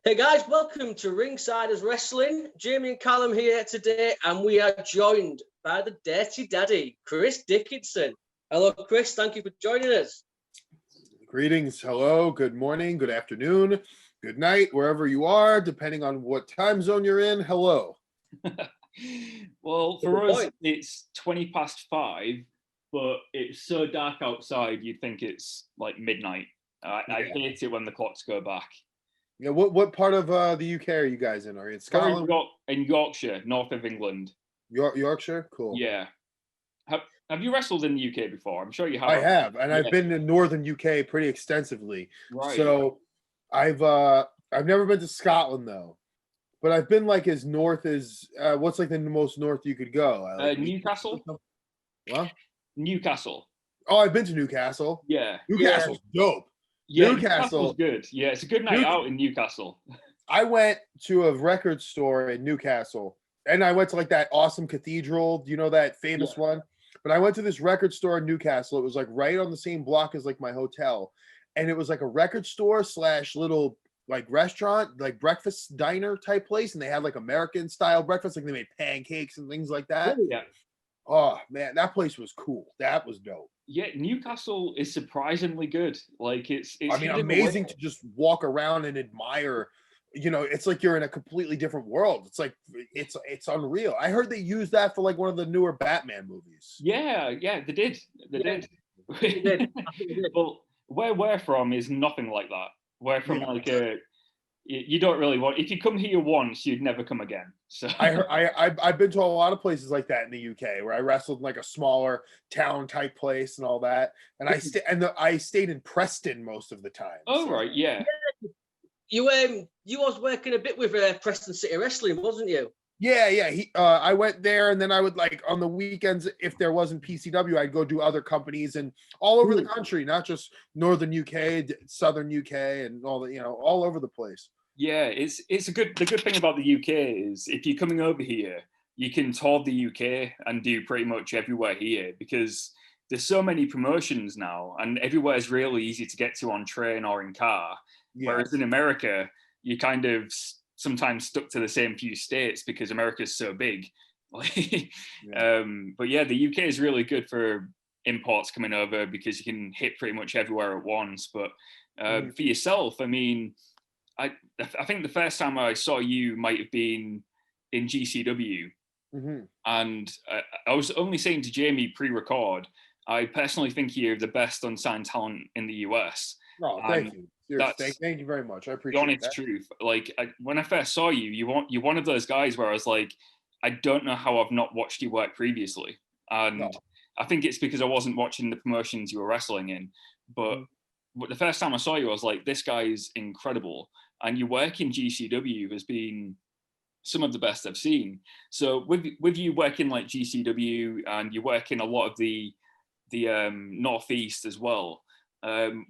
Hey guys, welcome to Ringsiders Wrestling. Jamie and Callum here today, and we are joined by the Dirty Daddy, Chris Dickinson. Hello, Chris. Thank you for joining us. Greetings. Hello. Good morning. Good afternoon. Good night, wherever you are, depending on what time zone you're in. Hello. Well, for us, it's 5:20, but it's so dark outside, you'd think it's like midnight. I hate it when the clocks go back. Yeah. What part of the UK are you guys in? Are you in Scotland? In Yorkshire, north of England. Yorkshire? Cool. Yeah. Have you wrestled in the UK before? I'm sure you have. I have, and I've been in northern UK pretty extensively. Right. So I've never been to Scotland though, but I've been like as north as what's like the most north you could go? Newcastle. What? Newcastle. Oh, I've been to Newcastle. Yeah. Newcastle's dope. Yeah, Newcastle's good. Yeah, it's a good night out in Newcastle. I went to a record store in Newcastle, and I went to like that awesome cathedral. Do you know that famous one? But I went to this record store in Newcastle. It was like right on the same block as like my hotel, and it was like a record store / little like restaurant, like breakfast diner type place, and they had like American style breakfast, like they made pancakes and things like that. Yeah. Oh man, that place was cool. That was dope. Yeah, Newcastle is surprisingly good. Like it's I mean, amazing to just walk around and admire. You know, it's like you're in a completely different world. It's like it's unreal. I heard they used that for like one of the newer Batman movies. Yeah, they did. They did. Well, where we're from is nothing like that. We're from like you don't really want. If you come here once, you'd never come again. So I've been to a lot of places like that in the UK where I wrestled in like a smaller town type place and all that, and I stayed in Preston most of the time. Oh so. Right, yeah. You was working a bit with Preston City Wrestling, wasn't you? Yeah. I went there, and then I would like on the weekends if there wasn't PCW, I'd go do other companies and all over the country, not just northern UK, southern UK, and all the all over the place. Yeah, the good thing about the UK is if you're coming over here, you can tour the UK and do pretty much everywhere here because there's so many promotions now, and everywhere is really easy to get to on train or in car. Yeah. Whereas in America, you kind of sometimes stuck to the same few states because America's so big. But yeah, the UK is really good for imports coming over because you can hit pretty much everywhere at once. But for yourself, I mean, I think the first time I saw you might have been in GCW. And I was only saying to Jamie pre-record, I personally think you're the best unsigned talent in the US. Oh, thank you. Thank you very much. I appreciate it. The honest truth. Like when I first saw you, you're one of those guys where I was like, I don't know how I've not watched you work previously. And I think it's because I wasn't watching the promotions you were wrestling in. But the first time I saw you, I was like, this guy is incredible. And your work in GCW has been some of the best I've seen. So with you working like GCW and you work in a lot of the Northeast as well,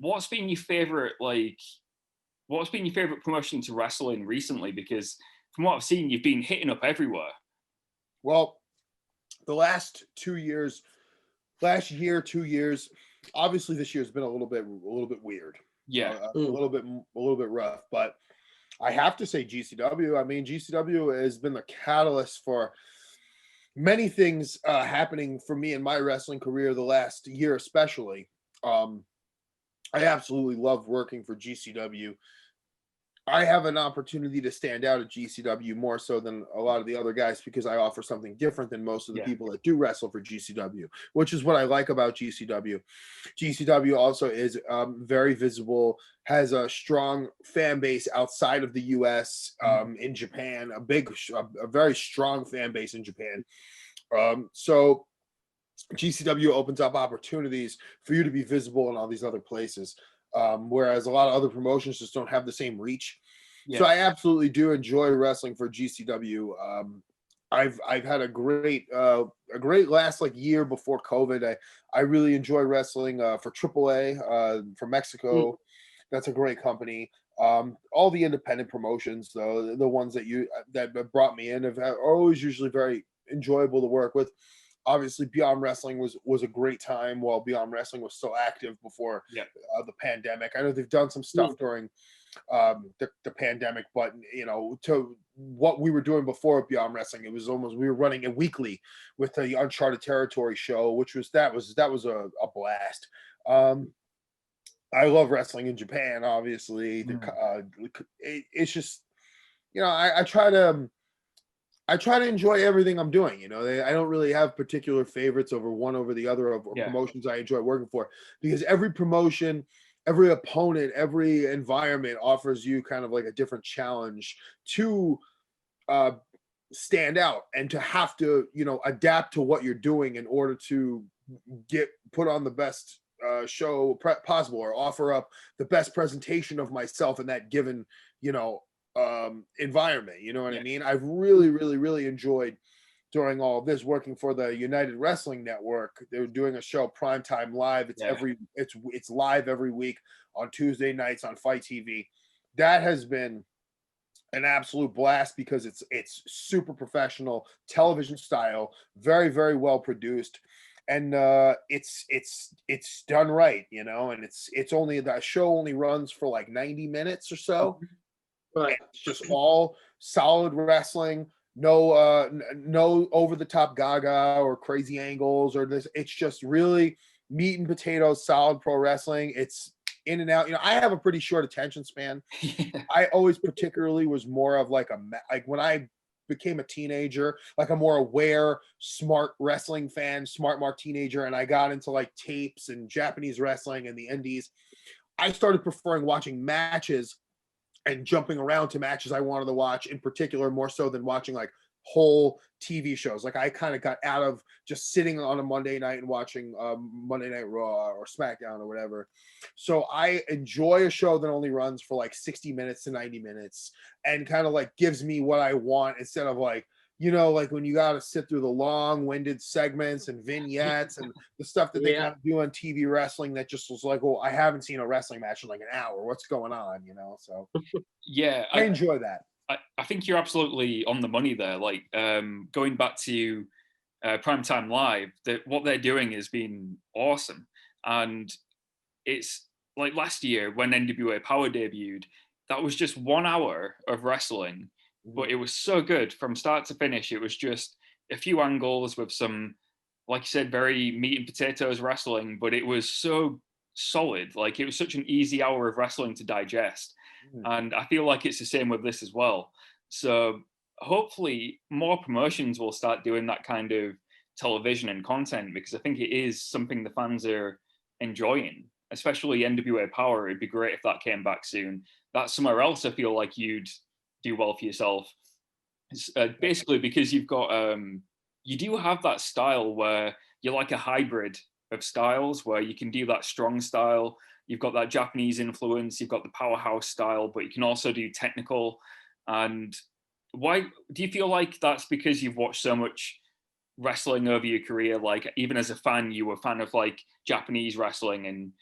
what's been your favorite promotion to wrestle in recently? Because from what I've seen, you've been hitting up everywhere. Well, the last 2 years, obviously this year's been a little bit weird. Yeah, a little bit rough, but I have to say GCW. I mean, GCW has been the catalyst for many things happening for me in my wrestling career the last year, especially. I absolutely love working for GCW. I have an opportunity to stand out at GCW more so than a lot of the other guys because I offer something different than most of the people that do wrestle for GCW, which is what I like about GCW. GCW also is very visible, has a strong fan base outside of the US, in Japan, a very strong fan base in Japan. So GCW opens up opportunities for you to be visible in all these other places. Whereas a lot of other promotions just don't have the same reach. Yeah. So I absolutely do enjoy wrestling for GCW. I've had a great last like year before COVID. I really enjoy wrestling for AAA from Mexico. That's a great company. All the independent promotions though, the ones that brought me in are always usually very enjoyable to work with. Obviously, Beyond Wrestling was a great time while Beyond Wrestling was still active before the pandemic. I know they've done some stuff during the pandemic, but to what we were doing before Beyond Wrestling, it was almost, we were running it weekly with the Uncharted Territory show, which was that was a blast. I love wrestling in Japan, obviously. It's just, I try to enjoy everything I'm doing. I don't really have particular favorites over the other of promotions I enjoy working for, because every promotion, every opponent, every environment offers you kind of like a different challenge to stand out and to have to, adapt to what you're doing in order to put on the best show possible, or offer up the best presentation of myself in that given, environment. You know what I mean? I've really, really, really enjoyed during all of this working for the United Wrestling Network. They're doing a show, Primetime Live. It's live every week on Tuesday nights on Fight TV. That has been an absolute blast because it's super professional television style, very, very well produced, and it's done right, and it's only, the show only runs for like 90 minutes or so. Right. It's just all solid wrestling. No over the top gaga or crazy angles or this. It's just really meat and potatoes, solid pro wrestling. It's in and out. I have a pretty short attention span. I always particularly was more of like when I became a teenager, like a more aware, smart wrestling fan, smart teenager, and I got into like tapes and Japanese wrestling and the indies. I started preferring watching matches and jumping around to matches I wanted to watch, in particular, more so than watching like whole TV shows. Like I kind of got out of just sitting on a Monday night and watching Monday Night Raw or SmackDown or whatever. So I enjoy a show that only runs for like 60 minutes to 90 minutes and kind of like gives me what I want, instead of like, like when you got to sit through the long-winded segments and vignettes and the stuff that they kind of do on TV wrestling that just was like, oh, I haven't seen a wrestling match in like an hour. What's going on? So I enjoy that. I think you're absolutely on the money there. Like going back to Primetime Live, what they're doing has been awesome. And it's like last year when NWA Power debuted, that was just 1 hour of wrestling, but it was so good from start to finish. It was just a few angles with some, like you said, very meat and potatoes wrestling, but it was so solid. Like it was such an easy hour of wrestling to digest. And I feel like it's the same with this as well. So hopefully more promotions will start doing that kind of television and content, because I think it is something the fans are enjoying, especially NWA Power. It'd be great if that came back soon. That's somewhere else I feel like you'd do well for yourself. Basically because you've got, you do have that style where you're like a hybrid of styles, where you can do that strong style. You've got that Japanese influence, you've got the powerhouse style, but you can also do technical. And why do you feel like that's because you've watched so much wrestling over your career? Like even as a fan, you were a fan of like Japanese wrestling, and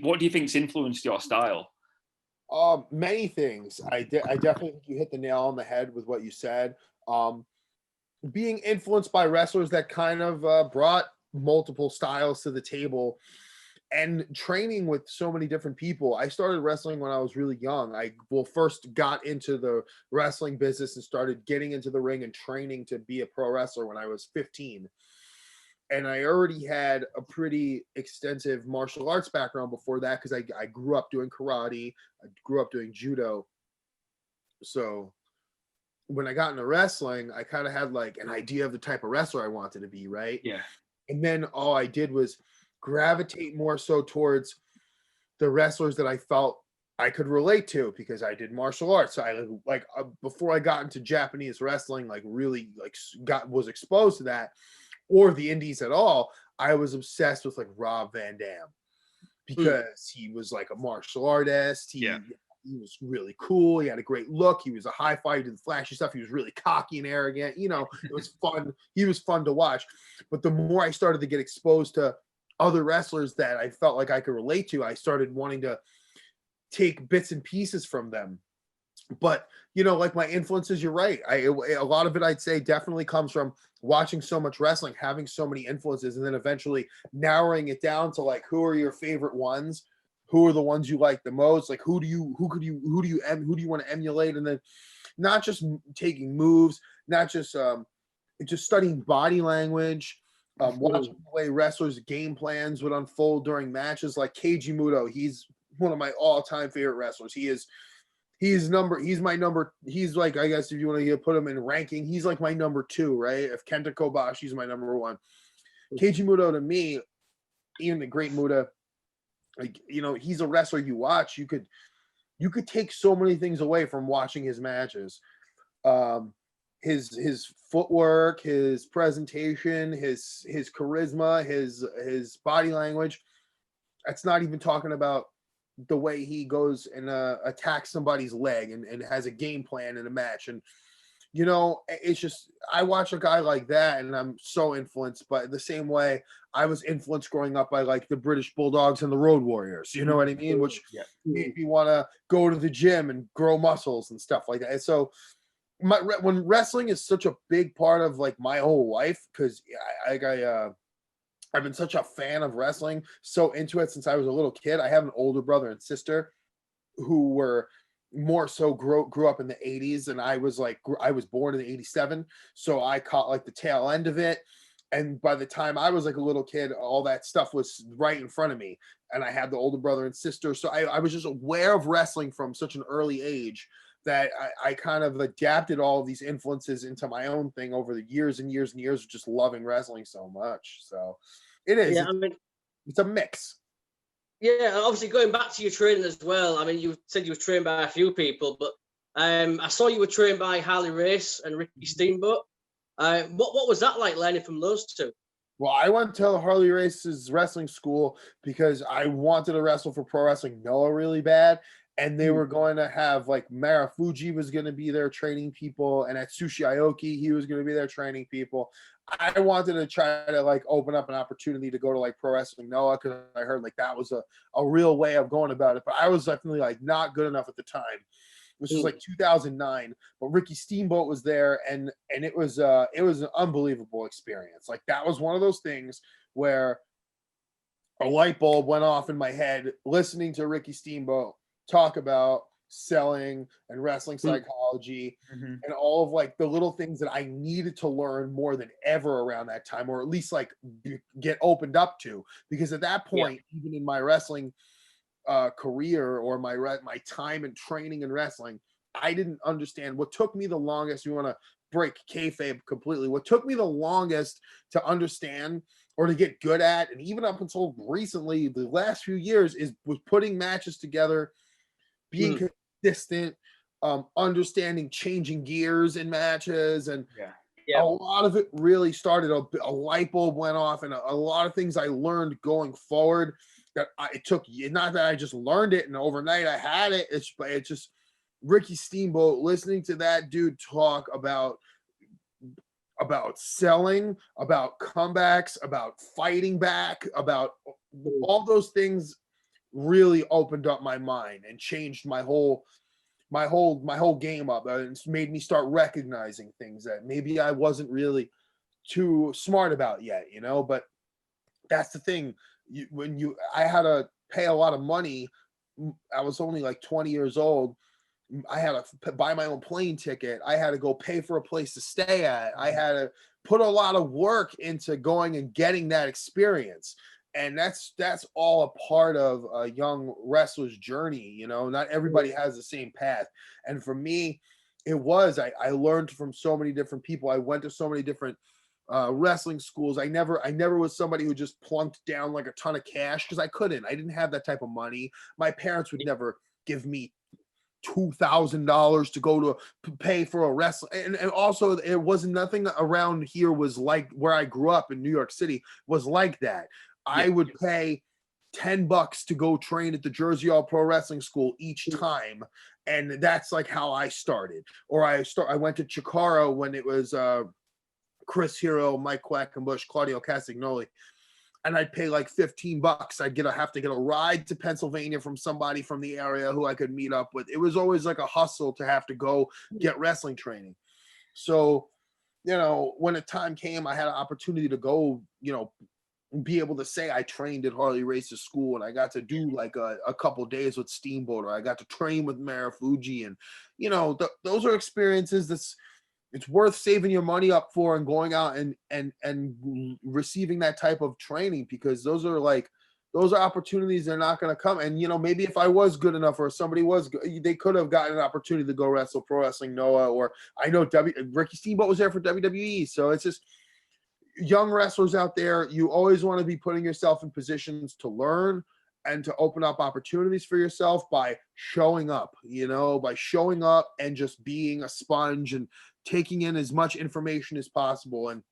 what do you think's influenced your style? Many things. I definitely think you hit the nail on the head with what you said. Being influenced by wrestlers that kind of brought multiple styles to the table, and training with so many different people. I started wrestling when I was really young. I first got into the wrestling business and started getting into the ring and training to be a pro wrestler when I was 15. And I already had a pretty extensive martial arts background before that, because I grew up doing karate. I grew up doing judo. So when I got into wrestling, I kind of had like an idea of the type of wrestler I wanted to be, right? Yeah. And then all I did was gravitate more so towards the wrestlers that I felt I could relate to, because I did martial arts. So I before I got into Japanese wrestling, like really like was exposed to that, or the indies at all, I was obsessed with like Rob Van Dam, because he was like a martial artist. He was really cool. He had a great look. He was a high fighter, did the flashy stuff. He was really cocky and arrogant. It was fun. He was fun to watch. But the more I started to get exposed to other wrestlers that I felt like I could relate to, I started wanting to take bits and pieces from them. But, like my influences, you're right. A lot of it, I'd say, definitely comes from watching so much wrestling, having so many influences, and then eventually narrowing it down to like, who are your favorite ones? who are the ones you like the most, like who do you want to emulate, and then not just taking moves, not just studying body language, watching the way wrestlers' game plans would unfold during matches. Like Keiji Muto, he's one of my all-time favorite wrestlers. He's like, I guess if you want to put him in ranking, he's like my number 2, right? If Kenta Kobashi's my number 1. Keiji Muto, to me, even the great Muta, like, he's a wrestler you watch. You could take so many things away from watching his matches. His footwork, his presentation, his charisma, his body language. That's not even talking about the way he goes and attacks somebody's leg and has a game plan in a match. And it's just, I watch a guy like that and I'm so influenced. But the same way I was influenced growing up by like the British Bulldogs and the Road Warriors, you know what I mean? Which made me want to go to the gym and grow muscles and stuff like that. And so when wrestling is such a big part of like my whole life, because I've been such a fan of wrestling, so into it since I was a little kid. I have an older brother and sister who were more so grew up in the 80s, and I was born in 87, so I caught like the tail end of it. And by the time I was like a little kid, all that stuff was right in front of me, and I had the older brother and sister, so I was just aware of wrestling from such an early age that I kind of adapted all of these influences into my own thing over the years and years and years of just loving wrestling so much. So it is. Yeah, it's a mix. Yeah, obviously going back to your training as well. I mean, you said you were trained by a few people, but I saw you were trained by Harley Race and Ricky Steamboat. What was that like, learning from those two? Well, I went to Harley Race's wrestling school because I wanted to wrestle for Pro Wrestling Noah really bad. And they were going to have like Marufuji was going to be there training people, and at Sushi Aoki, he was going to be there training people. I wanted to try to like open up an opportunity to go to like Pro Wrestling Noah, because I heard like that was a real way of going about it. But I was definitely like not good enough at the time. This was like 2009, but Ricky Steamboat was there, and it was an unbelievable experience. Like that was one of those things where a light bulb went off in my head listening to Ricky Steamboat talk about selling and wrestling psychology and all of like the little things that I needed to learn more than ever around that time, or at least like get opened up to, because at that point, even in my wrestling career or my time and training in wrestling, I didn't understand. What took me the longest, you want to break kayfabe completely, what took me the longest to understand or to get good at, and even up until recently, the last few years, was putting matches together, being consistent, understanding changing gears in matches, and a lot of it really started. A light bulb went off, and a lot of things I learned going forward that it took. Not that I just learned it and overnight I had it. It's just Ricky Steamboat, listening to that dude talk about selling, about comebacks, about fighting back, about all those things really opened up my mind and changed my whole game up. It's made me start recognizing things that maybe I wasn't really too smart about yet, but that's the thing. I had to pay a lot of money. I was only like 20 years old. I had to buy my own plane ticket. I had to go pay for a place to stay at. I had to put a lot of work into going and getting that experience. And that's all a part of a young wrestler's journey. Not everybody has the same path. And for me, it was, I learned from so many different people. I went to so many different wrestling schools. I never was somebody who just plunked down like a ton of cash, because I didn't have that type of money. My parents would never give me $2,000 to go to pay for a wrestling. And also it wasn't, nothing around here was like where I grew up in New York City was like that. I would pay $10 to go train at the Jersey All Pro Wrestling School each time. And that's like how I started. Or I went to Chikara when it was Chris Hero, Mike Quackenbush, Claudio Castagnoli. And I'd pay like $15. I'd have to get a ride to Pennsylvania from somebody from the area who I could meet up with. It was always like a hustle to have to go get wrestling training. So, when the time came, I had an opportunity to go, be able to say I trained at Harley Race's school and I got to do like a couple days with Steamboat, or I got to train with Marufuji, and those are experiences it's worth saving your money up for and going out and receiving that type of training, because those are opportunities that are not going to come. And maybe if I was good enough, or somebody was good, they could have gotten an opportunity to go wrestle Pro Wrestling Noah, or I know Ricky Steamboat was there for WWE. So it's just young wrestlers out there. You always want to be putting yourself in positions to learn and to open up opportunities for yourself by showing up, and just being a sponge and taking in as much information as possible. And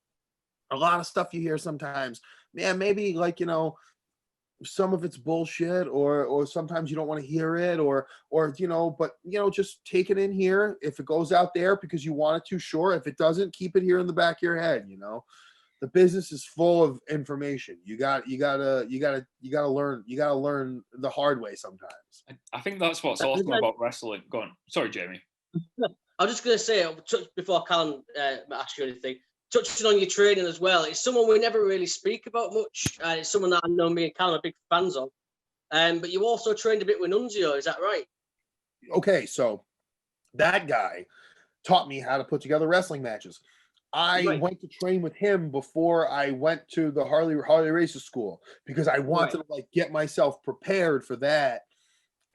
a lot of stuff you hear sometimes, man, maybe some of it's bullshit, or sometimes you don't want to hear it, but just take it in here. If it goes out there because you want it to, sure. If it doesn't, keep it here in the back of your head. The business is full of information. You gotta learn the hard way sometimes. I think that's what's awesome about wrestling. Go on. Sorry, Jamie. I was just going to say, before Callum asks you anything, touching on your training as well, it's someone we never really speak about much. It's someone that I know me and Callum are big fans of. But you also trained a bit with Nunzio, is that right? Okay, so that guy taught me how to put together wrestling matches. I went to train with him before I went to the Harley Races school, because I wanted to get myself prepared for that.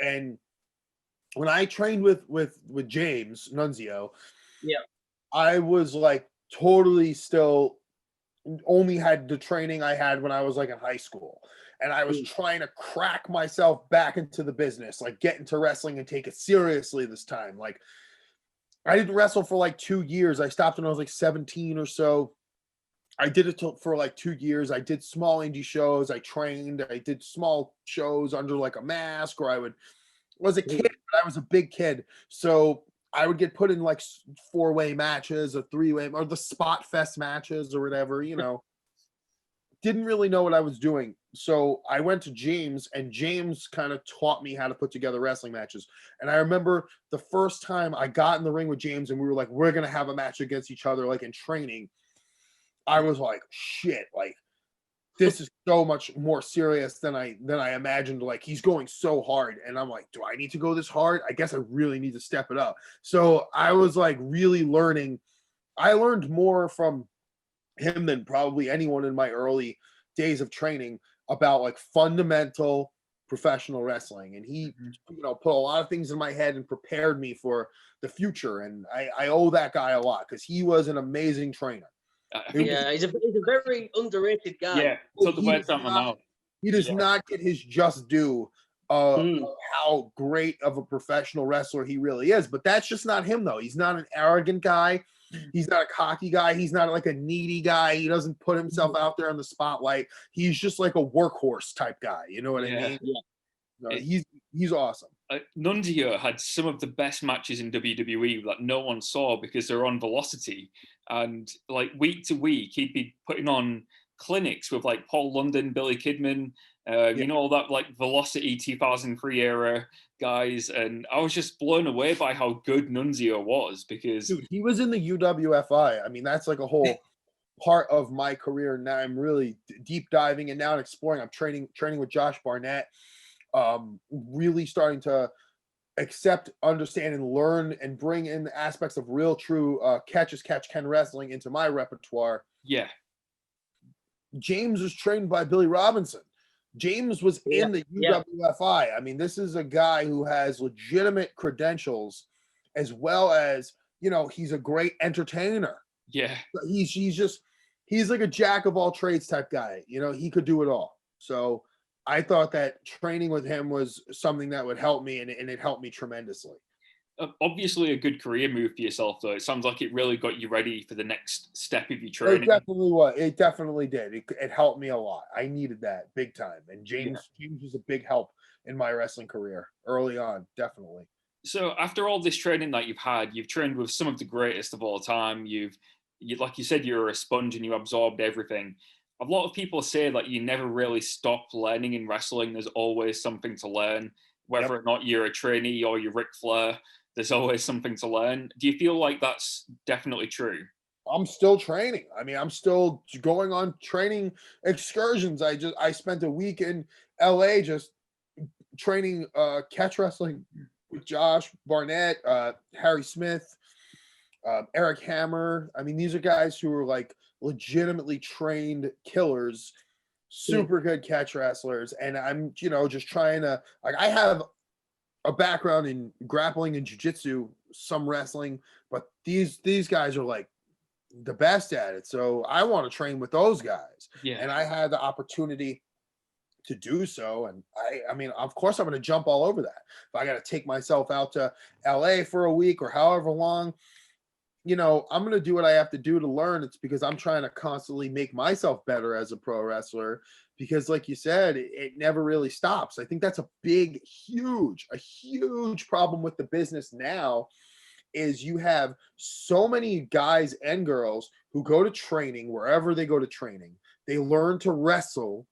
And when I trained with James Nunzio, I was totally still only had the training I had when I was in high school, and I was trying to crack myself back into the business, get into wrestling and take it seriously this time. I didn't wrestle for 2 years. I stopped when I was 17 or so. I did it for 2 years. I did small indie shows. I trained. I did small shows under a mask, or I was a kid, but I was a big kid. So I would get put in 4-way matches, or 3-way, or the spot fest matches, or whatever, Didn't really know what I was doing. So I went to James, and James kind of taught me how to put together wrestling matches. And I remember the first time I got in the ring with James and we were we're going to have a match against each other, in training. I was shit, this is so much more serious than I imagined. He's going so hard. And I'm do I need to go this hard? I guess I really need to step it up. So I was really learning. I learned more from him than probably anyone in my early days of training about fundamental professional wrestling. And he put a lot of things in my head and prepared me for the future. And I owe that guy a lot, because he was an amazing trainer. He's a very underrated guy. Yeah, so the words out my mouth. He does not get his just due of how great of a professional wrestler he really is. But that's just not him, though. He's not an arrogant guy. He's not a cocky guy. He's not a needy guy. He doesn't put himself out there in the spotlight. He's just a workhorse type guy. You know what I mean? Yeah. He's awesome. Nunzio had some of the best matches in WWE that no one saw, because they're on Velocity. And week to week, he'd be putting on clinics with Paul London, Billy Kidman, all that Velocity 2003 era guys. And I was just blown away by how good Nunzio was, because dude, he was in the UWFI. I mean, that's a whole part of my career. Now I'm really deep diving and now exploring. I'm training with Josh Barnett, really starting to accept, understand, and learn and bring in the aspects of real, true catch as catch can wrestling into my repertoire. Yeah. James was trained by Billy Robinson. James was in the UWFI. I mean, this is a guy who has legitimate credentials, as well as, he's a great entertainer. Yeah. He's like a jack of all trades type guy. He could do it all. So I thought that training with him was something that would help me, and it helped me tremendously. Obviously a good career move for yourself, though. It sounds like it really got you ready for the next step of your training. It definitely was. It definitely did. It helped me a lot. I needed that big time. And James was a big help in my wrestling career early on, definitely. So after all this training that you've trained with some of the greatest of all time. Like you said, you're a sponge and you absorbed everything. A lot of people say that you never really stop learning in wrestling. There's always something to learn, whether or not you're a trainee or you're Ric Flair. There's always something to learn. Do you feel like that's definitely true? I'm still training. I mean, I'm still going on training excursions. I spent a week in LA just training catch wrestling with Josh Barnett, Harry Smith, Eric Hammer. I mean, these are guys who are like legitimately trained killers, super good catch wrestlers. And I'm, just trying to, like, I have a background in grappling and jiu-jitsu, some wrestling, but these guys are like the best at it. So I want to train with those guys. Yeah. And I had the opportunity to do so. And I mean, of course I'm going to jump all over that. If I got to take myself out to LA for a week or however long, I'm going to do what I have to do to learn. It's because I'm trying to constantly make myself better as a pro wrestler, because like you said, it never really stops. I think that's a huge problem with the business now, is you have so many guys and girls who go to training, wherever they go to training, they learn to wrestle,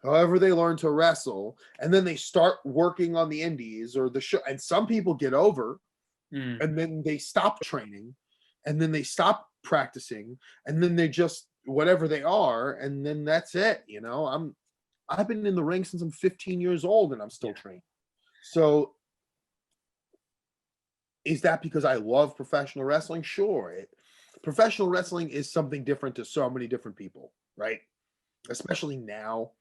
however they learn to wrestle, and then they start working on the indies or the show. And some people get over and then they stop training, and then they stop practicing, and then they just whatever they are, and then that's it. I've been in the ring since I'm 15 years old and I'm still training. So is that because I love professional wrestling? Sure. Professional wrestling is something different to so many different people, right? Especially now,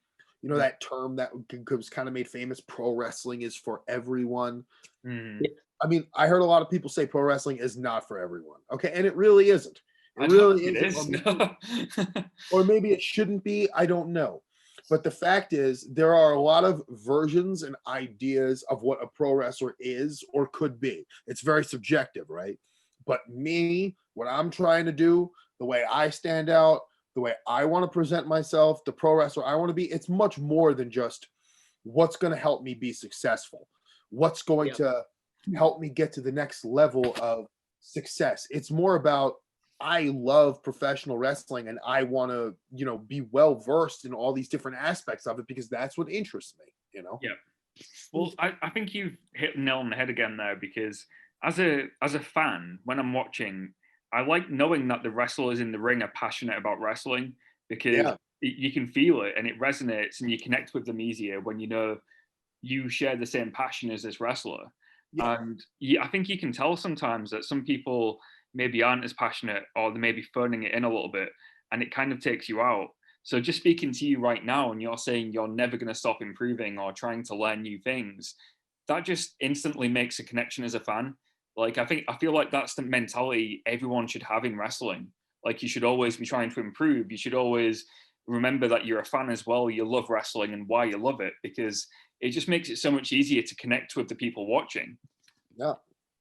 that term that was kind of made famous, pro wrestling is for everyone. I mean, I heard a lot of people say pro wrestling is not for everyone. Okay. And it really isn't. It really isn't. Or maybe it shouldn't be. I don't know. But the fact is, there are a lot of versions and ideas of what a pro wrestler is or could be. It's very subjective, right? But me, what I'm trying to do, the way I stand out, the way I want to present myself, the pro wrestler I want to be, it's much more than just what's going to help me be successful. What's going to help me get to the next level of success. It's more about, I love professional wrestling and I want to, be well versed in all these different aspects of it, because that's what interests me, Yeah. Well, I think you've hit the nail on the head again there, because as a fan, when I'm watching, I like knowing that the wrestlers in the ring are passionate about wrestling, because you can feel it and it resonates and you connect with them easier when you share the same passion as this wrestler. And I think you can tell sometimes that some people maybe aren't as passionate, or they may be phoning it in a little bit, and it kind of takes you out. So just speaking to you right now, and you're saying you're never going to stop improving or trying to learn new things, that just instantly makes a connection as a fan. Like, I feel like that's the mentality everyone should have in wrestling. Like, you should always be trying to improve. You should always remember that you're a fan as well. You love wrestling and why you love it, because it just makes it so much easier to connect with the people watching. Yeah.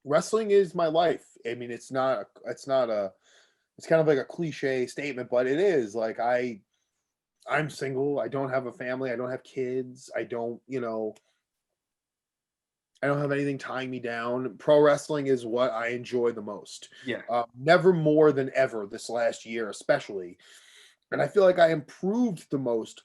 Wrestling is my life. I mean, it's kind of like a cliche statement, but it is. Like, I'm single. I don't have a family. I don't have kids. I don't have anything tying me down. Pro wrestling is what I enjoy the most. Yeah. Never more than ever this last year, especially. And I feel like I improved the most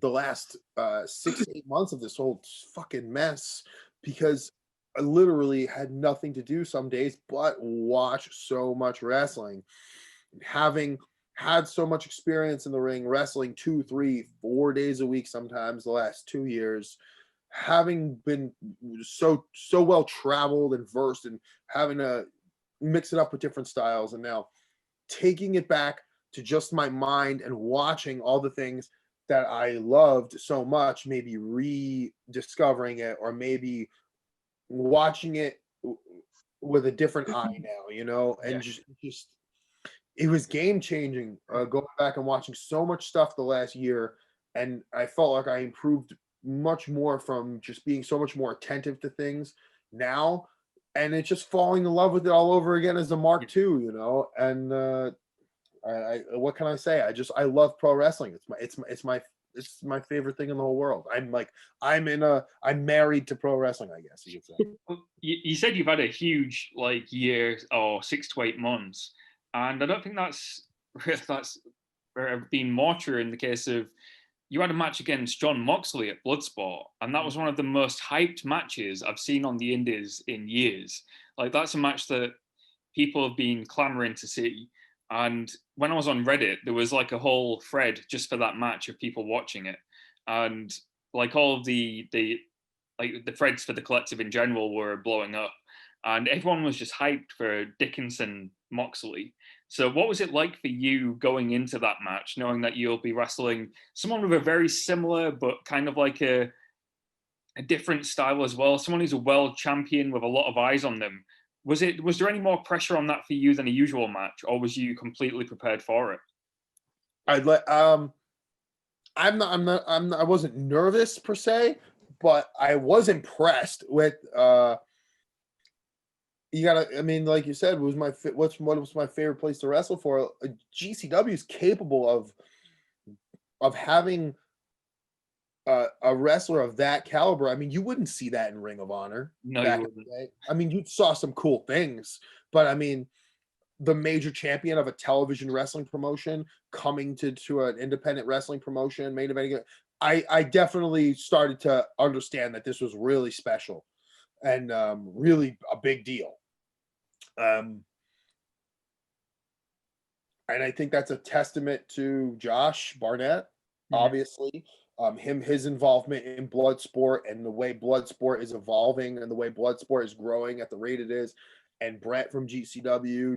the last 6 to 8 months of this whole fucking mess, because I literally had nothing to do some days but watch so much wrestling. Having had so much experience in the ring, wrestling 2, 3, 4 days a week sometimes the last 2 years, having been so well traveled and versed, and having to mix it up with different styles, and now taking it back to just my mind and watching all the things that I loved so much, maybe rediscovering it, or maybe watching it with a different eye now, and just it was game changing, going back and watching so much stuff the last year. And I felt like I improved much more from just being so much more attentive to things now, and it's just falling in love with it all over again as a Mark II, and I what can I say? I love pro wrestling. It's my favorite thing in the whole world. I'm married to pro wrestling, I guess you could say. Well, you said you've had a huge year or 6 to 8 months, and I don't think that's been more true in the case of, you had a match against Jon Moxley at Bloodsport, and that was one of the most hyped matches I've seen on the indies in years. Like, that's a match that people have been clamoring to see. And when I was on Reddit, there was like a whole thread just for that match of people watching it, and like all of the threads for the collective in general were blowing up, and everyone was just hyped for Dickinson Moxley. So what was it like for you going into that match, knowing that you'll be wrestling someone with a very similar but kind of like a different style as well, someone who's a world champion with a lot of eyes on them? Was there any more pressure on that for you than a usual match, or was you completely prepared for it? I wasn't nervous per se, but I was impressed with I mean, like you said, what was my favorite place to wrestle for? GCW is capable of having a wrestler of that caliber. I mean, you wouldn't see that in Ring of Honor. No, you wouldn't. I mean, you saw some cool things, but I mean, the major champion of a television wrestling promotion coming to an independent wrestling promotion, main eventing, I definitely started to understand that this was really special and really a big deal. And I think that's a testament to Josh Barnett, obviously. His involvement in Bloodsport and the way Bloodsport is evolving and the way Bloodsport is growing at the rate it is, and Brett from GCW.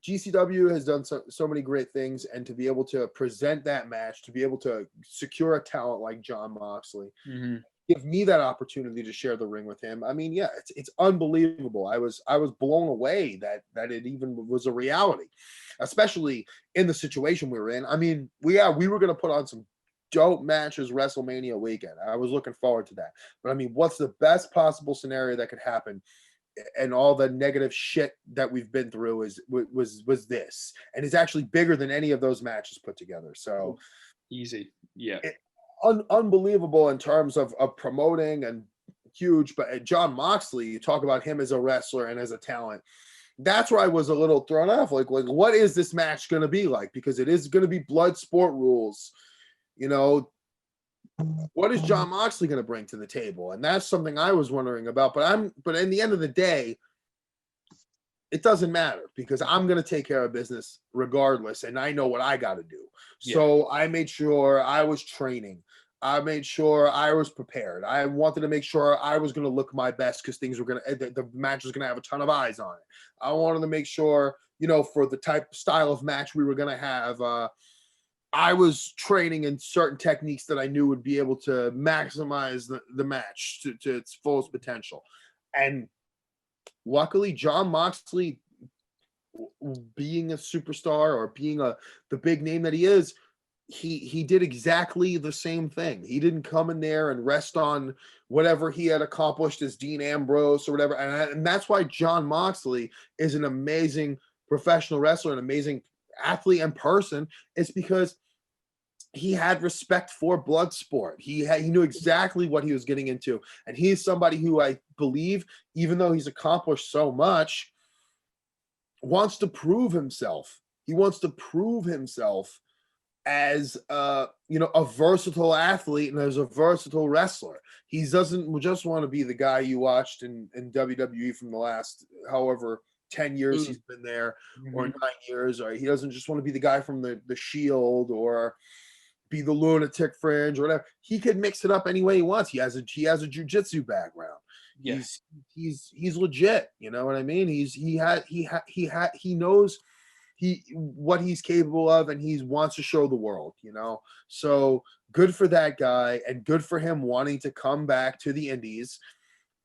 GCW has done so many great things, and to be able to present that match, to be able to secure a talent like Jon Moxley, give me that opportunity to share the ring with him. I mean, yeah, it's unbelievable. I was blown away that it even was a reality, especially in the situation we were in. I mean, we were going to put on some dope matches WrestleMania weekend. I was looking forward to that. But I mean, what's the best possible scenario that could happen? And all the negative shit that we've been through was this, and it's actually bigger than any of those matches put together. So easy, yeah, unbelievable in terms of promoting, and huge. But Jon Moxley, you talk about him as a wrestler and as a talent. That's where I was a little thrown off. Like what is this match going to be like? Because it is going to be Bloodsport rules. You know, what is Jon Moxley going to bring to the table? And that's something I was wondering about. But in the end of the day, it doesn't matter because I'm going to take care of business regardless. And I know what I got to do. Yeah. So I made sure I was training. I made sure I was prepared. I wanted to make sure I was going to look my best because the match was going to have a ton of eyes on it. I wanted to make sure, for the style of match we were going to have, I was training in certain techniques that I knew would be able to maximize the match to its fullest potential. And luckily, Jon Moxley, being a superstar or being the big name that he is, he did exactly the same thing. He didn't come in there and rest on whatever he had accomplished as Dean Ambrose or whatever. And that's why Jon Moxley is an amazing professional wrestler, an amazing athlete and person. It's because he had respect for Bloodsport. He knew exactly what he was getting into. And he's somebody who I believe, even though he's accomplished so much, wants to prove himself. He wants to prove himself as a versatile athlete and as a versatile wrestler. He doesn't just want to be the guy you watched in WWE from the last however 10 years he's been there, or 9 years, or he doesn't just want to be the guy from the Shield or be the lunatic fringe or whatever. He could mix it up any way he wants. He has a jiu-jitsu background. Yeah. He's legit. You know what I mean? He knows what he's capable of, and he wants to show the world, So good for that guy, and good for him wanting to come back to the indies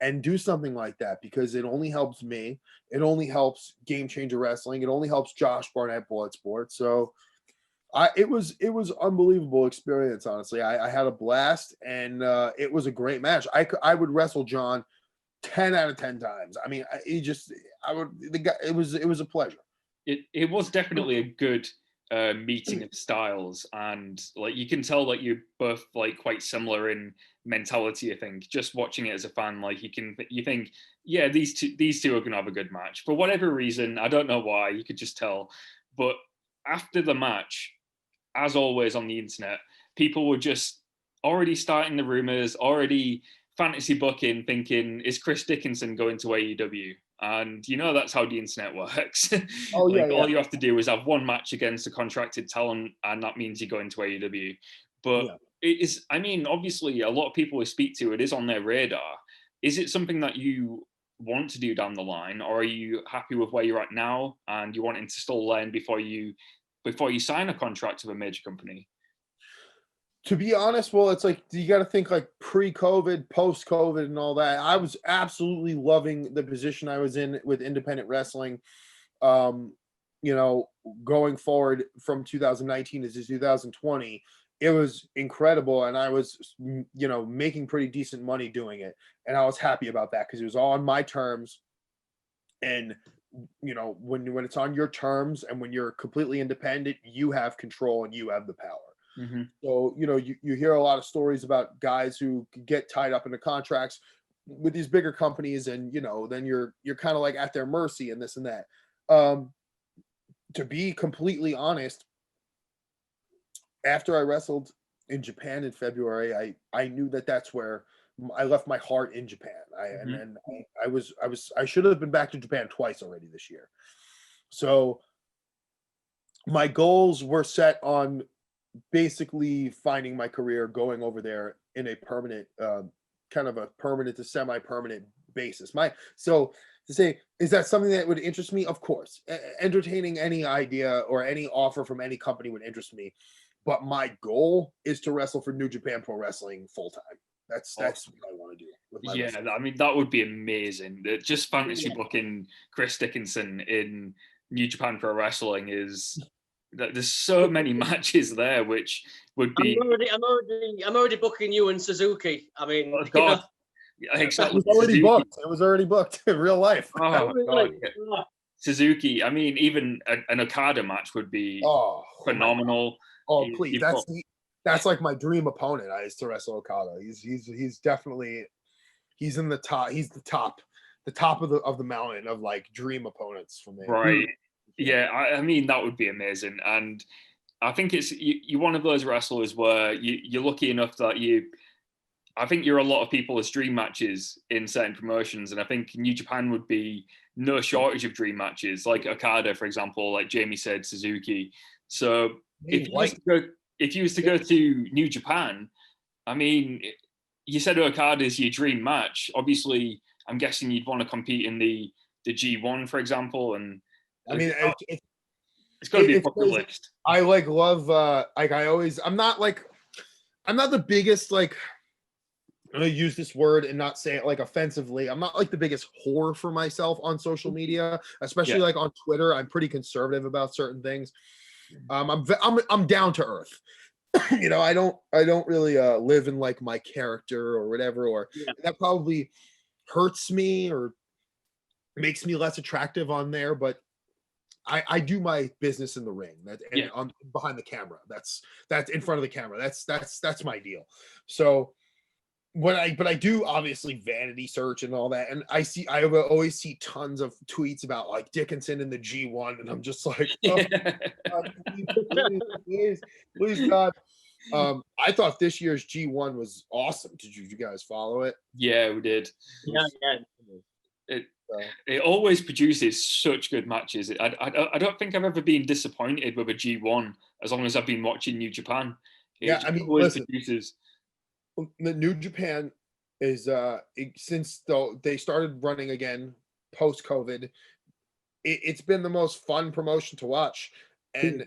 and do something like that, because it only helps me. It only helps Game Changer Wrestling. It only helps Josh Barnett Bloodsport. So it was unbelievable experience. Honestly, I had a blast, and it was a great match. I would wrestle Jon 10 out of 10 times. I mean, it was a pleasure. It was definitely a good meeting of styles, and like you can tell that you're both like quite similar in mentality. I think just watching it as a fan, like you think, yeah, these two are gonna have a good match for whatever reason. I don't know why. You could just tell. But after the match, as always on the internet, people were just already starting the rumors, already fantasy booking, thinking, is Chris Dickinson going to AEW? And that's how the internet works. Oh, Like, yeah. all you have to do is have one match against a contracted talent, and that means you go into AEW. But it is, I mean, obviously, a lot of people we speak to, it is on their radar. Is it something that you want to do down the line, or are you happy with where you're at now and you wanting to still learn before you sign a contract with a major company? To be honest, well, it's like you got to think like pre-COVID, post-COVID, and all that. I was absolutely loving the position I was in with independent wrestling. Going forward from 2019 to 2020, it was incredible, and I was, making pretty decent money doing it, and I was happy about that because it was all on my terms. And when it's on your terms and when you're completely independent, you have control and you have the power. Mm-hmm. So, you hear a lot of stories about guys who get tied up into contracts with these bigger companies, and, then you're kind of like at their mercy and this and that. To be completely honest, after I wrestled in Japan in February, I knew that that's where I left my heart in Japan. I should have been back to Japan twice already this year. So my goals were set on basically finding my career, going over there in a permanent, kind of a permanent to semi-permanent basis. So to say, is that something that would interest me? Of course. Entertaining any idea or any offer from any company would interest me. But my goal is to wrestle for New Japan Pro Wrestling full time. That's awesome. What I want to do with my wrestling. I mean, that would be amazing. Just fantasy booking Chris Dickinson in New Japan Pro Wrestling is that there's so many matches there, which would be. I'm already booking you and Suzuki. I mean, oh God, exactly. It was already booked in real life. Oh God. Yeah. Suzuki. I mean, even an Okada match would be phenomenal. Oh please, that's like my dream opponent. I used to wrestle Okada. He's definitely in the top. He's the top of the mountain of like dream opponents for me. Right. Yeah. I mean, that would be amazing. And I think it's you're one of those wrestlers where you're lucky enough that I think you're a lot of people's dream matches in certain promotions, and I think New Japan would be no shortage of dream matches, like Okada, for example, like Jamie said, Suzuki. So if you was to go to New Japan, I mean, you said Okada is your dream match. Obviously, I'm guessing you'd want to compete in the G1, for example, and I mean, it's got to be a popular list. I love I'm not the biggest like. I'm going to use this word and not say it like offensively. I'm not like the biggest whore for myself on social media, especially like on Twitter. I'm pretty conservative about certain things. I'm down to earth. I don't really live in like my character or whatever, or that probably hurts me or makes me less attractive on there. But I do my business in the ring. I'm behind the camera. That's in front of the camera. That's my deal. So. But I do obviously vanity search and all that, and I will always see tons of tweets about like Dickinson in the G1, and I'm just like, God, please God. I thought this year's G1 was awesome. Did you guys follow it? Yeah, we did. Yeah. It always produces such good matches. I don't think I've ever been disappointed with a G1 as long as I've been watching New Japan. Always produces. The New Japan is since they started running again post COVID, it's been the most fun promotion to watch, and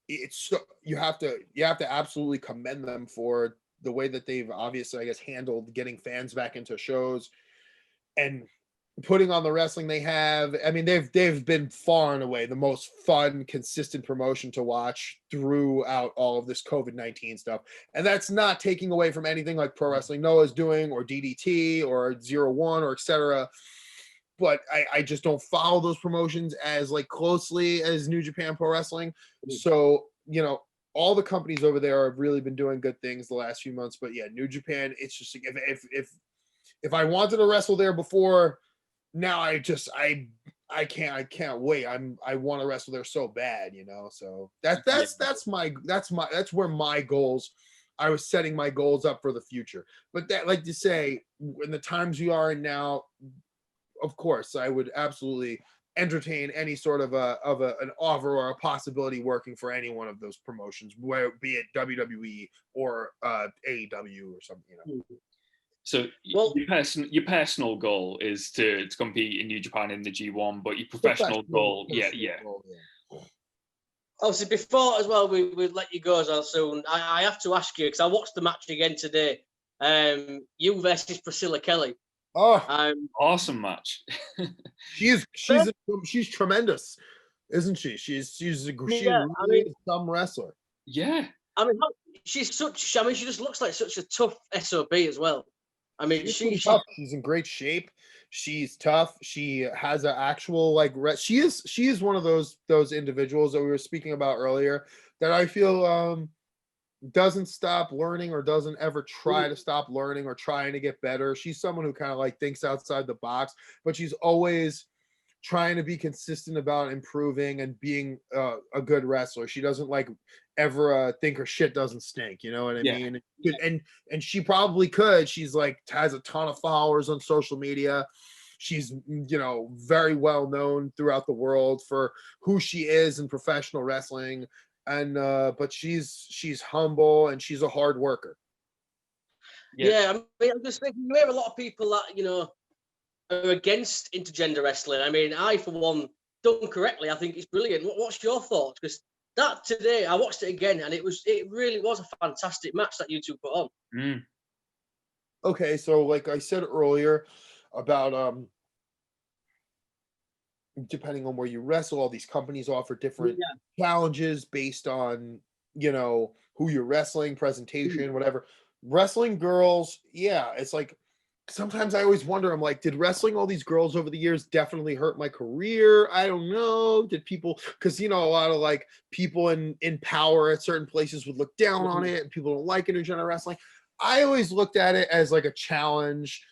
you have to absolutely commend them for the way that they've obviously, I guess, handled getting fans back into shows and putting on the wrestling they have. I mean, they've been far and away the most fun, consistent promotion to watch throughout all of this COVID-19 stuff. And that's not taking away from anything like Pro Wrestling Noah is doing, or DDT, or 01, or etc. But I just don't follow those promotions as like closely as New Japan Pro Wrestling. So, all the companies over there have really been doing good things the last few months. But yeah, New Japan, it's just like, if I wanted to wrestle there before, now I can't wait. I want to wrestle there so bad, so that's where my goals, I was setting my goals up for the future. But that, like to say, in the times we are in now, of course, I would absolutely entertain any sort of an offer or a possibility working for any one of those promotions, where be it WWE or AEW or something, you know. So your personal goal is to compete in New Japan in the G1, but your professional goal, yeah. Obviously, before as well, we let you go as well soon. I have to ask you, because I watched the match again today. You versus Priscilla Kelly. Oh, awesome match. she's tremendous, isn't she? She's really is some wrestler. Yeah. I mean, she just looks like such a tough SOB as well. I mean, she's tough. She's in great shape. She's tough. She has an actual like she is one of those individuals that we were speaking about earlier that I feel doesn't stop learning or doesn't ever try to stop learning or trying to get better. She's someone who kind of like thinks outside the box, but she's always trying to be consistent about improving and being a good wrestler. She doesn't like ever think her shit doesn't stink, you know what I mean? And she probably could. She's like has a ton of followers on social media. She's, you know, very well known throughout the world for who she is in professional wrestling. And but she's humble and she's a hard worker. Yeah, I mean, I'm just thinking, you hear a lot of people that, you know, are against intergender wrestling. I mean, I, for one, done correctly, I think it's brilliant. What's your thoughts? Because that today, I watched it again, and it really was a fantastic match that you two put on. Okay, so like I said earlier about depending on where you wrestle, all these companies offer different challenges based on, you know, who you're wrestling, presentation, whatever. Wrestling girls, it's like sometimes I always wonder, I'm like, did wrestling all these girls over the years definitely hurt my career? I don't know. Did people, because, you know, a lot of like people in power at certain places would look down on it, and people don't like intergender wrestling. I always looked at it as like a challenge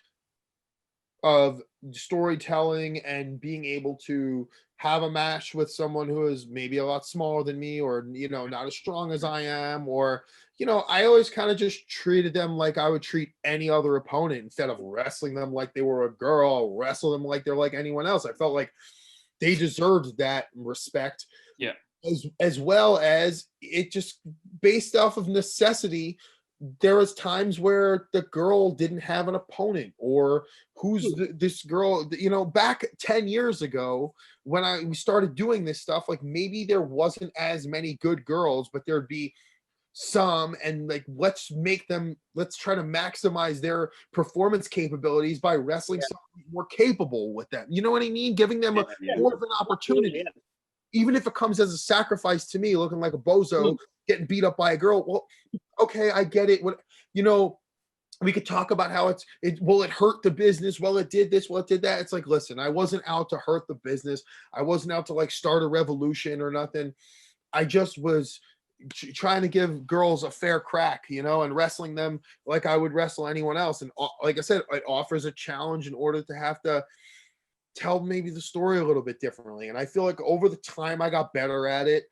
of storytelling and being able to have a match with someone who is maybe a lot smaller than me, or, you know, not as strong as I am, or, you know, I always kind of just treated them like I would treat any other opponent. Instead of wrestling them like they were a girl, I'll wrestle them like they're like anyone else. I felt like they deserved that respect. Yeah. As well as it just based off of necessity. There was times where the girl didn't have an opponent, or who's this girl, you know, back 10 years ago when we started doing this stuff, like maybe there wasn't as many good girls, but there'd be some, and like, let's try to maximize their performance capabilities by wrestling someone more capable with them. You know what I mean? Giving them more of an opportunity. Even if it comes as a sacrifice to me, looking like a bozo, getting beat up by a girl. Well, okay, I get it. What, you know, we could talk about how it hurt the business. Well, it did this. Well, it did that. It's like, listen, I wasn't out to hurt the business. I wasn't out to like start a revolution or nothing. I just was trying to give girls a fair crack, you know, and wrestling them like I would wrestle anyone else. And like I said, it offers a challenge in order to have to tell maybe the story a little bit differently. And I feel like over the time I got better at it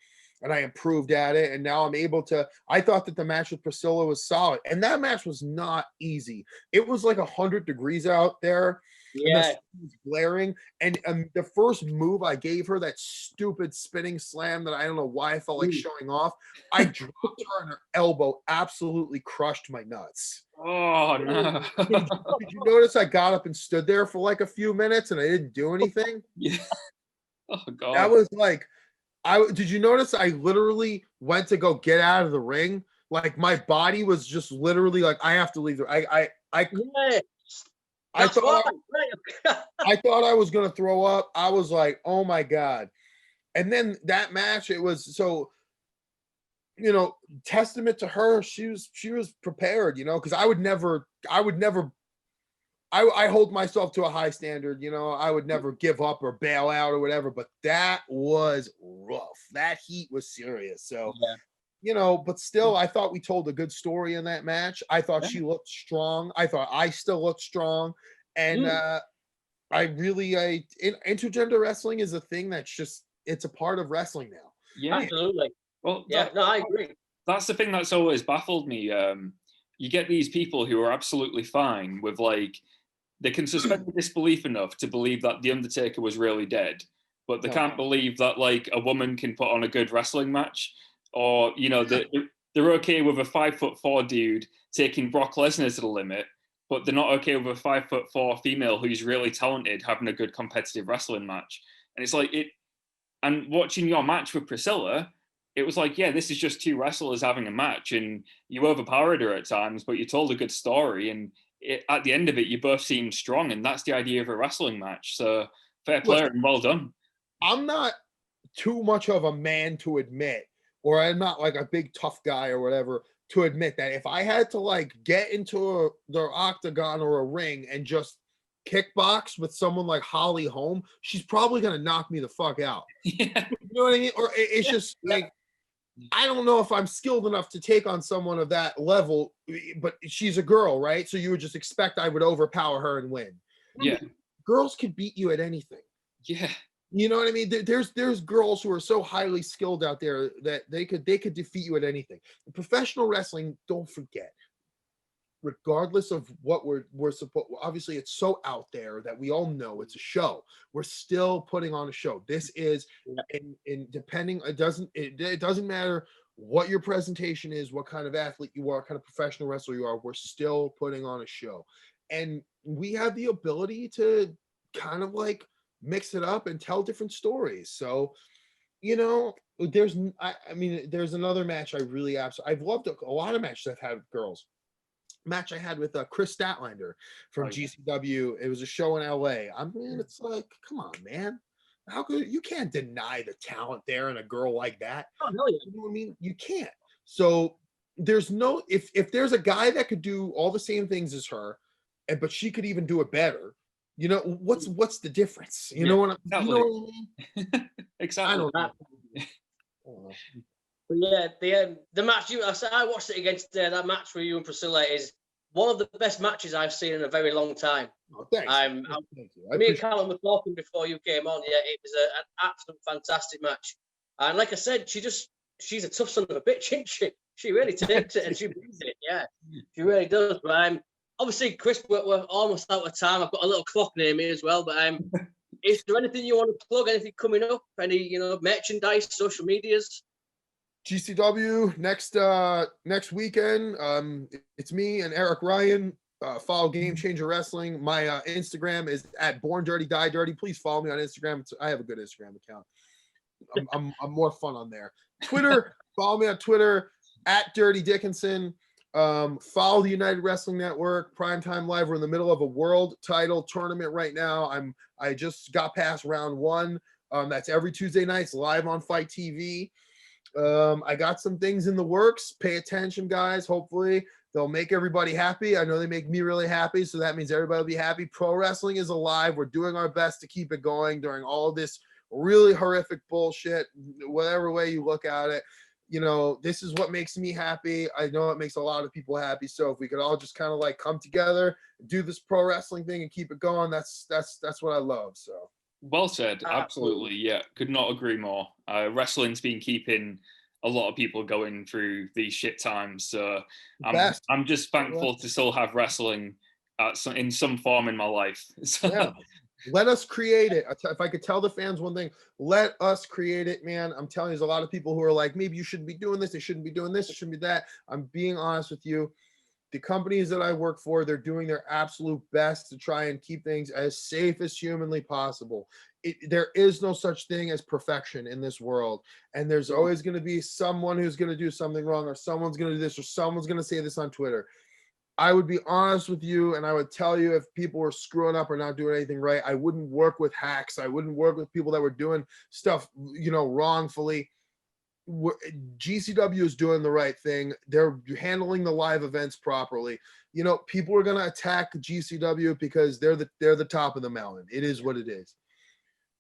and I improved at it. And now I'm able to, I thought that the match with Priscilla was solid. And that match was not easy. It was like 100 degrees out there. Yeah. And the sun was glaring. And the first move I gave her, that stupid spinning slam that I don't know why I felt like showing off, I dropped her and her elbow absolutely crushed my nuts. Oh, no. Did you notice I got up and stood there for like a few minutes and I didn't do anything? Yeah. Oh, God. That was like, did you notice I literally went to go get out of the ring? Like my body was just literally like, I have to leave. I thought I was going to throw up. I was like, oh my God. And then that match, it was so, you know, testament to her. She was prepared, you know, because I hold myself to a high standard, you know, I would never give up or bail out or whatever, but that was rough. That heat was serious. So, you know, but still, I thought we told a good story in that match. I thought she looked strong. I thought I still looked strong. And intergender wrestling is a thing that's just, it's a part of wrestling now. Yeah, absolutely. Well, I agree. That's the thing that's always baffled me. You get these people who are absolutely fine with like they can suspend disbelief enough to believe that The Undertaker was really dead, but they can't believe that like a woman can put on a good wrestling match, or you know, they're okay with a 5'4" dude taking Brock Lesnar to the limit, but they're not okay with a 5'4" female who's really talented having a good competitive wrestling match. And it's like it. And watching your match with Priscilla, it was like, yeah, this is just two wrestlers having a match, and you overpowered her at times, but you told a good story, and at the end of it, you both seemed strong, and that's the idea of a wrestling match. So fair play and well done. I'm not too much of a man to admit, or I'm not like a big tough guy or whatever, to admit that if I had to like get into the octagon or a ring and just kickbox with someone like Harley home, she's probably gonna knock me the fuck out. Yeah. You know what I mean? Or it's just like, I don't know if I'm skilled enough to take on someone of that level, but she's a girl, right? So you would just expect I would overpower her and win. Yeah. Girls can beat you at anything. Yeah. You know what I mean? There's girls who are so highly skilled out there that they could defeat you at anything. In professional wrestling, don't forget, regardless of what we're supposed, obviously it's so out there that we all know it's a show. We're still putting on a show. This is in depending, it doesn't matter what your presentation is, what kind of athlete you are, what kind of professional wrestler you are, we're still putting on a show. And we have the ability to kind of like mix it up and tell different stories. So, you know, there's another match I really I've loved a lot of matches I've had with girls. Match I had with Chris Statlander from GCW. It was a show in LA. I mean, it's like, come on, man. How could you can't deny the talent there in a girl like that? Oh, no, yeah. You know what I mean? You can't. So there's no if there's a guy that could do all the same things as her, but she could even do it better. You know, what's the difference? You know what I mean? Exactly. I don't know. But yeah, the match I watched it against that match with you and Priscilla is one of the best matches I've seen in a very long time. Oh, thanks. Thank you. Me and Callum were talking before you came on. Yeah, it was an absolute fantastic match. And like I said, she's a tough son of a bitch, isn't she? She really takes it and she brings it. Yeah, she really does. But obviously, Chris, we're almost out of time. I've got a little clock near me as well. But is there anything you want to plug? Anything coming up? Any merchandise, social medias? GCW next weekend. It's me and Eric Ryan. Follow Game Changer Wrestling. My Instagram is at Born Dirty Die Dirty. Please follow me on Instagram. I have a good Instagram account. I'm more fun on there. Twitter. Follow me on Twitter at Dirty Dickinson. Follow the United Wrestling Network. Primetime Live. We're in the middle of a world title tournament right now. I just got past round 1. That's every Tuesday nights live on Fight TV. I got some things in the works. Pay attention, guys. Hopefully they'll make everybody happy. I know they make me really happy, so that means everybody will be happy. Pro wrestling is alive. We're doing our best to keep it going during all of this really horrific bullshit, whatever way you look at it. You know, this is what makes me happy. I know it makes a lot of people happy. So if we could all just kind of like come together, do this pro wrestling thing and keep it going, that's what I love. So. Well said. Absolutely. Yeah. Could not agree more. Wrestling's been keeping a lot of people going through these shit times. So I'm just thankful to still have wrestling in some form in my life. So. Yeah. Let us create it. If I could tell the fans one thing, let us create it, man. I'm telling you, there's a lot of people who are like, maybe you shouldn't be doing this. They shouldn't be doing this. It shouldn't be that. I'm being honest with you. The companies that I work for, they're doing their absolute best to try and keep things as safe as humanly possible. There is no such thing as perfection in this world. And there's always going to be someone who's going to do something wrong, or someone's going to do this, or someone's going to say this on Twitter. I would be honest with you, and I would tell you if people were screwing up or not doing anything right. I wouldn't work with hacks. I wouldn't work with people that were doing stuff, wrongfully. GCW is doing the right thing. They're handling the live events properly. People are going to attack GCW because they're the top of the mountain. It is what it is.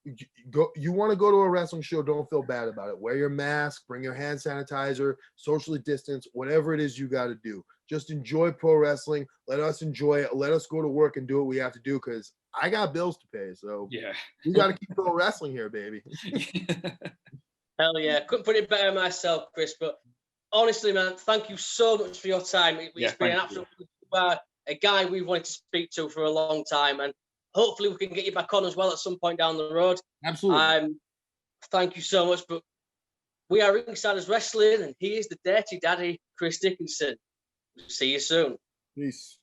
You want to go to a wrestling show, don't feel bad about it. Wear your mask, bring your hand sanitizer, socially distance, whatever it is you got to do. Just enjoy pro wrestling. Let us enjoy it. Let us go to work and do what we have to do, because I got bills to pay. So yeah, we got to keep pro wrestling here, baby. Hell yeah. Couldn't put it better myself, Chris. But honestly, man, thank you so much for your time. It's been an absolute a guy we've wanted to speak to for a long time, and hopefully we can get you back on as well at some point down the road. Absolutely. Thank you so much. But we are Ringsiders Wrestling, and he is the Dirty Daddy, Chris Dickinson. See you soon. Peace.